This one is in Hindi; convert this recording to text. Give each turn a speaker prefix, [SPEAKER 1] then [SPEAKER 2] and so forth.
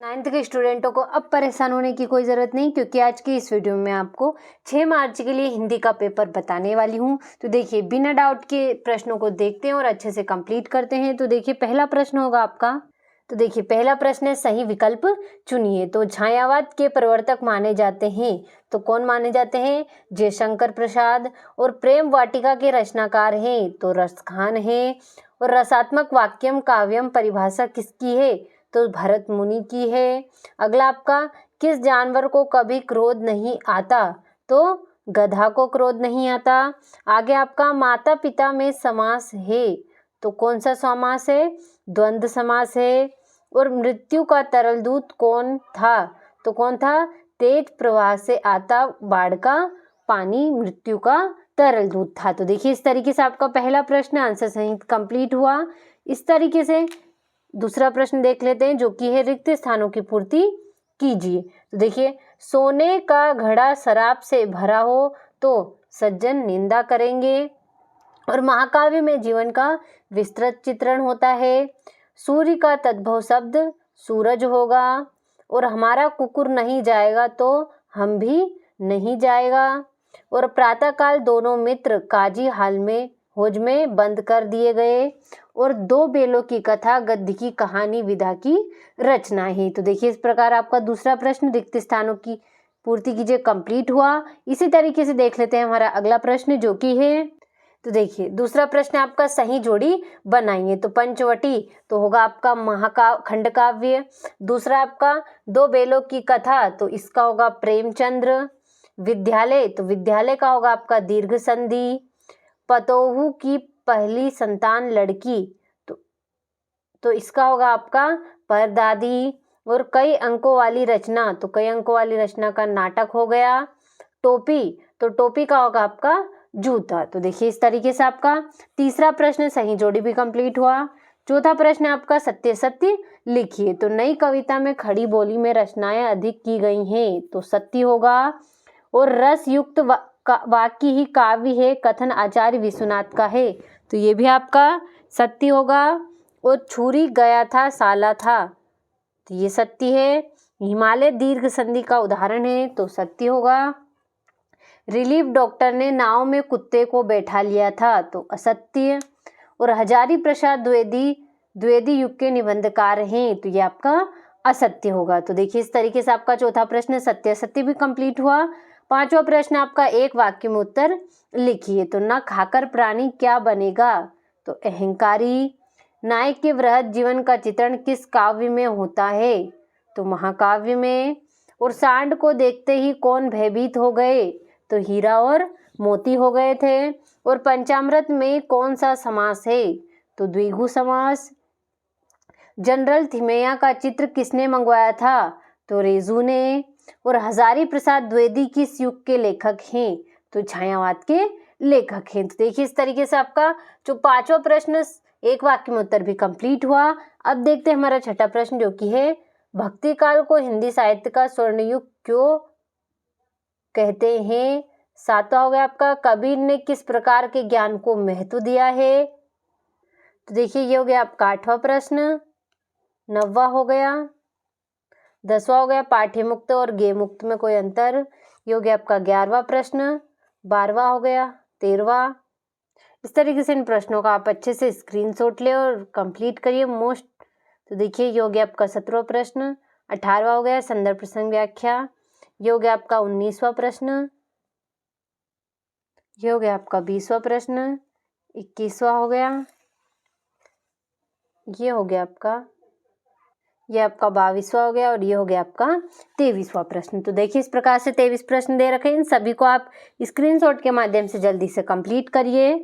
[SPEAKER 1] 9th के स्टूडेंटों को अब परेशान होने की कोई ज़रूरत नहीं, क्योंकि आज की इस वीडियो में आपको 6 मार्च के लिए हिंदी का पेपर बताने वाली हूँ। तो देखिए, बिना डाउट के प्रश्नों को देखते हैं और अच्छे से कंप्लीट करते हैं। तो देखिए, पहला प्रश्न होगा आपका। तो देखिए, पहला प्रश्न है, सही विकल्प चुनिए। तो छायावाद के प्रवर्तक माने जाते हैं, तो कौन माने जाते हैं? जयशंकर प्रसाद। और प्रेम वाटिका के रचनाकार हैं, तो रसखान है। और रसात्मक वाक्यम काव्यम परिभाषा किसकी है? तो भरत मुनि की है। अगला आपका, किस जानवर को कभी क्रोध नहीं आता? तो गधा को क्रोध नहीं आता। आगे आपका, माता पिता में समास है, तो कौन सा समास है? द्वंद्व समास है। और मृत्यु का तरल दूत कौन था? तो कौन था? तेज प्रवाह से आता बाढ़ का पानी मृत्यु का तरल दूत था। तो देखिए, इस तरीके से आपका पहला प्रश्न आंसर सही कंप्लीट हुआ। इस तरीके से दूसरा प्रश्न देख लेते हैं, जो कि है, रिक्त स्थानों की पूर्ति कीजिए। तो देखिए, सोने का घड़ा शराब से भरा हो तो सज्जन निंदा करेंगे। और महाकाव्य में जीवन का विस्तृत चित्रण होता है। सूर्य का तद्भव शब्द सूरज होगा। और हमारा कुकुर नहीं जाएगा तो हम भी नहीं जाएगा। और प्रातःकाल दोनों मित्र काजी हाल में होज में बंद कर दिए गए। और दो बेलों की कथा गद्य की कहानी विधा की रचना है। तो देखिए, इस प्रकार आपका दूसरा प्रश्न, रिक्त स्थानों की पूर्ति कीजिए, कंप्लीट हुआ। इसी तरीके से देख लेते हैं हमारा अगला प्रश्न, जो कि है, तो देखिए, दूसरा प्रश्न आपका, सही जोड़ी बनाइए। तो पंचवटी तो होगा आपका महाकाव्य खंडकाव्य। दूसरा आपका, दो बेलों की कथा, तो इसका होगा प्रेमचंद्र। विद्यालय तो विद्यालय का होगा आपका दीर्घ संधि। पतोहू की पहली संतान लड़की, तो इसका होगा आपका परदादी। और कई अंकों वाली रचना, तो कई अंकों वाली रचना का नाटक हो गया। टोपी तो टोपी का होगा आपका जूता। तो देखिए, इस तरीके से आपका तीसरा प्रश्न सही जोड़ी भी कंप्लीट हुआ। चौथा प्रश्न आपका, सत्य सत्य लिखिए। तो नई कविता में खड़ी बोली में रचनाएं अधिक की गई हैं, तो सत्य होगा। और रस युक्त वाक्य ही काव्य है, कथन आचार्य विश्वनाथ का है, तो ये भी आपका सत्य होगा। और छुरी गया था साला था, तो ये सत्य है। हिमालय दीर्घ संधि का उदाहरण है, तो सत्य होगा। रिलीफ डॉक्टर ने नाव में कुत्ते को बैठा लिया था, तो असत्य। और हजारी प्रसाद द्विवेदी युग के निबंधकार हैं, तो ये आपका असत्य होगा। तो देखिए, इस तरीके से आपका चौथा प्रश्न सत्य सत्य भी कंप्लीट हुआ। पांचवा प्रश्न आपका, एक वाक्य में उत्तर लिखिए। तो न खाकर प्राणी क्या बनेगा? तो अहंकारी। नायक के वृहद जीवन का चित्रण किस काव्य में होता है? तो महाकाव्य में। और सांड को देखते ही कौन भयभीत हो गए? तो हीरा और मोती हो गए थे। और पंचामृत में कौन सा समास है? तो द्विगु समास। जनरल थिमैया का चित्र किसने मंगवाया था? तो रेजू ने। और हजारी प्रसाद द्विवेदी किस युग के लेखक हैं? तो छायावाद के लेखक हैं। तो देखिए, इस तरीके से आपका जो पांचवा प्रश्न एक वाक्य में उत्तर भी कंप्लीट हुआ। अब देखते हैं हमारा छठा प्रश्न, जो कि है, भक्ति काल को हिंदी साहित्य का स्वर्ण युग क्यों कहते हैं? सातवां हो गया आपका, कबीर ने किस प्रकार के ज्ञान को महत्व दिया है? तो देखिए, ये हो गया आपका आठवां प्रश्न। नौवां हो गया। 10वां हो गया, पाठ्य मुक्त और गेय मुक्त में कोई अंतर, ये हो गया आपका 11वां प्रश्न। 12वां हो गया। 13वां। इस तरीके से इन प्रश्नों का आप अच्छे से स्क्रीनशॉट ले और कंप्लीट करिए मोस्ट। तो देखिए, ये हो गया आपका 17वां प्रश्न। 18वां हो गया, संदर्भ प्रसंग व्याख्या। ये हो गया आपका 19वां प्रश्न। ये हो गया आपका 20वां प्रश्न। 21वां हो गया। ये हो गया आपका, ये आपका 22वां हो गया। और ये हो गया आपका 23वां प्रश्न। तो देखिए, इस प्रकार से 23 प्रश्न दे रखे हैं। इन सभी को आप स्क्रीनशॉट के माध्यम से जल्दी से कंप्लीट करिए।